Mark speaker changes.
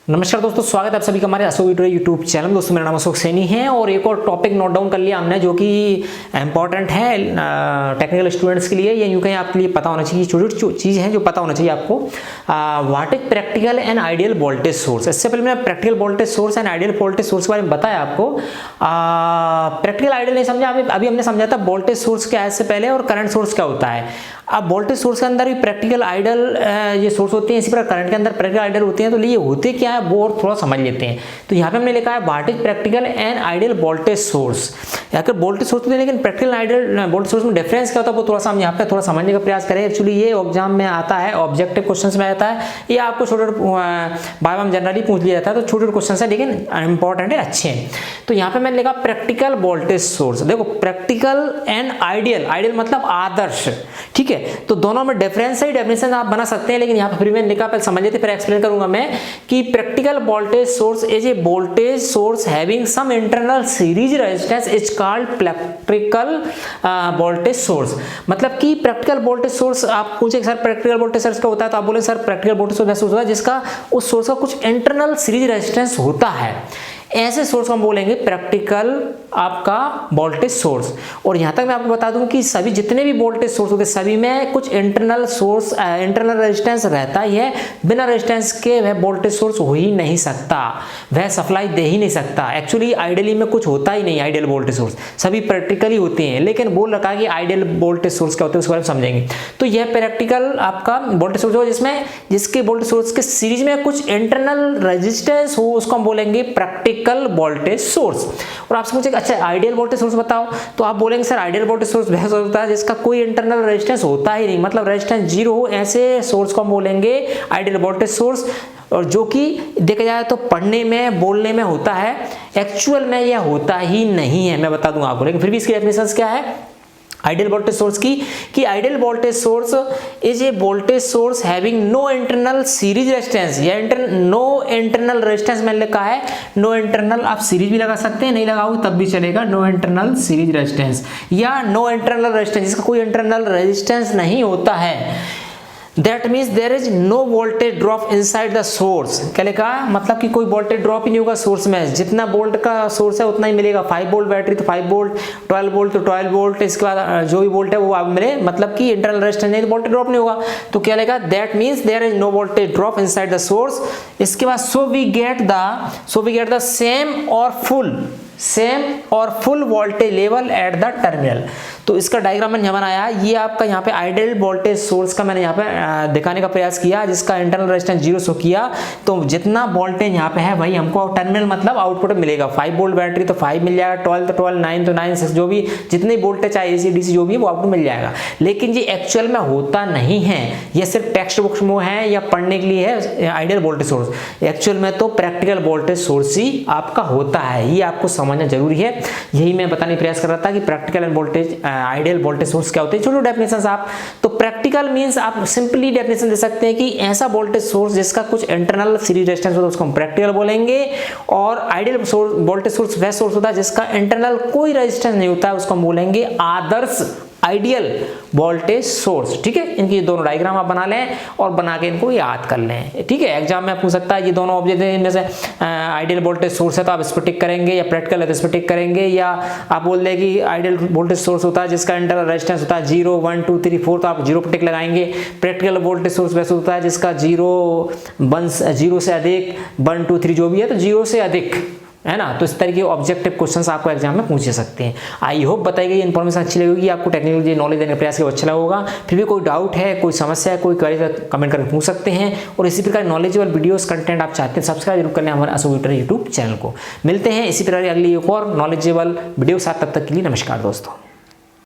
Speaker 1: नमस्कार दोस्तों, स्वागत है आप सभी का हमारे अशोक ट्यूटोरियल यूट्यूब चैनल में। दोस्तों मेरा नाम अशोक सैनी है और एक और टॉपिक नोट डाउन कर लिया हमने जो कि इंपॉर्टेंट है टेक्निकल स्टूडेंट्स के लिए, या यूँ कहीं आपके लिए पता होना चाहिए। छोटी छोटी चीज़ है जो पता होना चाहिए आपको। What is practical and ideal voltage source. इससे पहले मैंने practical voltage source and ideal voltage source के बारे में बताया आपको। प्रैक्टिकल आइडियल नहीं समझा, अभी हमने समझा था वोल्टेज सोर्स क्या है इससे पहले और करंट सोर्स क्या होता है। अब वोल्टेज सोर्स के अंदर भी प्रैक्टिकल आइडियल ये सोर्स होते हैं, इसी प्रकार करंट के अंदर प्रैक्टिकल आइडियल होते हैं। तो ये होते क्या है वो और थोड़ा समझ लेते हैं। तो यहाँ पे हमने लिखा है what is practical and ideal voltage source. यहाँ पर वोल्टेज सोर्स होते हैं, लेकिन प्रैक्टिकल आइडियल वोल्टेज सोर्स में डिफरेंस क्या होता है वो थोड़ा सा हम यहाँ पे थोड़ा समझने का प्रयास करें। एक्चुअली ये एग्जाम में आता है, ऑब्जेक्टिव क्वेश्चन में आता है, ये आपको छोटे बाय बाय जनरली पूछ लिया जाता है। तो छोटे क्वेश्चन है लेकिन इंपॉर्टेंट है, अच्छे हैं। तो यहाँ पे मैंने लिखा प्रैक्टिकल वोल्टेज सोर्स। देखो प्रैक्टिकल एंड आइडियल, आइडियल मतलब आदर्श, ठीक है। तो दोनों में डिफरेंस है, डेफिनेशन आप बना सकते हैं, लेकिन यहाँ पे फिर मैंने लिखा, पहले समझ लेते फिर एक्सप्लेन करूंगा मैं कि practical voltage source is a voltage source having some internal series resistance is called practical voltage source. मतलब कि प्रैक्टिकल वोल्टेज सोर्स, आप पूछे सर प्रैक्टिकल वोल्टेज सोर्स क्या होता है, तो आप बोले सर प्रैक्टिकल वोल्टेज सोर्स होता है जिसका उस सोर्स का कुछ इंटरनल सीरीज रेजिस्टेंस होता है। ऐसे सोर्स को हम बोलेंगे प्रैक्टिकल आपका वोल्टेज सोर्स। और यहां तक मैं आपको बता दूं कि सभी जितने भी वोल्टेज सोर्स होते हैं सभी में कुछ इंटरनल सोर्स इंटरनल रेजिस्टेंस रहता ही है। बिना रेजिस्टेंस के वह वोल्टेज सोर्स हो ही नहीं सकता, वह सप्लाई दे ही नहीं सकता। एक्चुअली आइडियली में कुछ होता ही नहीं आइडियल वोल्टेज सोर्स, सभी प्रैक्टिकली होते हैं। लेकिन बोल रखा है कि आइडियल वोल्टेज सोर्स क्या होते हैं उसके बारे में समझेंगे। तो यह प्रैक्टिकल आपका वोल्टेज सोर्स हो जिसके वोल्टेज सोर्स के सीरीज में कुछ इंटरनल रेजिस्टेंस हो, उसको हम बोलेंगे प्रैक्टिकल वोल्टेज सोर्स। और आपसे पूछेगा अच्छा आइडियल वोल्टेज सोर्स बताओ, तो आप बोलेंगे सर आइडियल वोल्टेज सोर्स वह होता है जिसका कोई इंटरनल रेजिस्टेंस होता ही नहीं, मतलब रेजिस्टेंस जीरो हो, ऐसे सोर्स को हम बोलेंगे आइडियल वोल्टेज सोर्स। और जो कि देखा जाए तो पढ़ने में बोलने में होता है, एक्चुअल में यह होता ही नहीं है, मैं बता दूंगा आपको। लेकिन फिर भी इसकी डेफिनेशन क्या है आइडियल वोल्टेज सोर्स की, कि ideal voltage source is a voltage source having no internal series resistance, या नो इंटरनल रेजिस्टेंस मैंने लिखा है। नो इंटरनल आप सीरीज भी लगा सकते हैं, नहीं लगाओगे तब भी चलेगा। नो इंटरनल सीरीज रेजिस्टेंस या नो इंटरनल रेजिस्टेंस, जिसका कोई इंटरनल रेजिस्टेंस नहीं होता है। That means there is no voltage drop inside the source। क्या लिखा है, मतलब कि कोई वोल्टेज ड्रॉप ही नहीं होगा सोर्स में, जितना वोल्ट का सोर्स है उतना ही मिलेगा। 5 वोल्ट बैटरी तो 5 वोल्ट, 12 वोल्ट तो 12 वोल्ट, इसके बाद जो भी वोल्ट है वो आप मिले, मतलब कि इंटरनल रेजिस्टेंस नहीं तो वोल्टेज ड्रॉप नहीं होगा। तो क्या लिखा, that means there is no voltage drop inside the source. इसके बाद so we get the same और full voltage level at the terminal. तो इसका डायग्राम मैंने यहाँ बनाया, ये आपका यहाँ पे आइडियल वोल्टेज सोर्स का मैंने यहाँ पे दिखाने का प्रयास किया, जिसका इंटरनल रेजिस्टेंस 0 शो किया। तो जितना वोल्टेज यहाँ पे है वही हमको टर्मिनल मतलब आउटपुट मिलेगा। 5 वोल्ट बैटरी तो 5 मिल जाएगा, 12 तो 12, 9 तो 9, 6 जो भी जितनी वोल्टेज चाहिए AC DC जो भी है वो आपको मिल जाएगा। लेकिन ये एक्चुअल में होता नहीं है, ये सिर्फ टेक्स्ट बुक्स में है या पढ़ने के लिए है आइडियल वोल्टेज सोर्स। एक्चुअल में तो प्रैक्टिकल वोल्टेज सोर्स ही आपका होता है, ये आपको समझना जरूरी है। यही मैं बताने का प्रयास कर रहा था कि practical end voltage ideal voltage source क्या होते हैं। छोटे डेफिनेशंस आप, तो प्रैक्टिकल मींस आप सिंपली डेफिनेशन दे सकते हैं कि ऐसा वोल्टेज सोर्स जिसका कुछ इंटरनल सीरीज रेजिस्टेंस होता है उसको हम प्रैक्टिकल बोलेंगे। और आइडियल वोल्टेज सोर्स वह सोर्स होता है जिसका इंटरनल कोई रेजिस्टेंस नहीं होता है, उसको हम बोलेंगे आदर्श आइडियल वोल्टेज सोर्स। ठीक है, इनकी दोनों डायग्राम आप बना लें और बना के इनको याद कर लें। ठीक है, एग्जाम में पूछ सकता है ये दोनों ऑब्जेक्ट इनमें से आइडियल वोल्टेज सोर्स है तो आप इस पर टिक करेंगे, या प्रैक्टिकल है तो इस पर टिक करेंगे, या आप बोल दें कि आइडियल वोल्टेज सोर्स होता है जिसका इंटरनल रेजिस्टेंस होता है 0, 1, 2, 3, 4 तो आप 0 पर टिक लगाएंगे। प्रैक्टिकल वोल्टेज सोर्स वैसे होता है जिसका 0 से अधिक, 1, 2, 3 जो भी है तो 0 से अधिक है ना। तो इस तरह के ऑब्जेक्टिव क्वेश्चंस आपको एग्जाम में पूछ सकते हैं। आई होप बताई गई इन्फॉर्मेशन अच्छी लगेगी आपको, टेक्निकल नॉलेज देने का प्रयास किया अच्छा लगा होगा। फिर भी कोई डाउट है, कोई समस्या है, कोई क्वेरी कमेंट करके पूछ सकते हैं। और इसी प्रकार नॉलेजेबल वीडियोस कंटेंट आप चाहते हैं सब्सक्राइब जरूर कर लें हमारे अशोक ट्यूटोरियल यूट्यूब चैनल को। मिलते हैं इसी प्रकार अगली एक और नॉलेजेबल वीडियो के साथ, तब तक के लिए नमस्कार दोस्तों।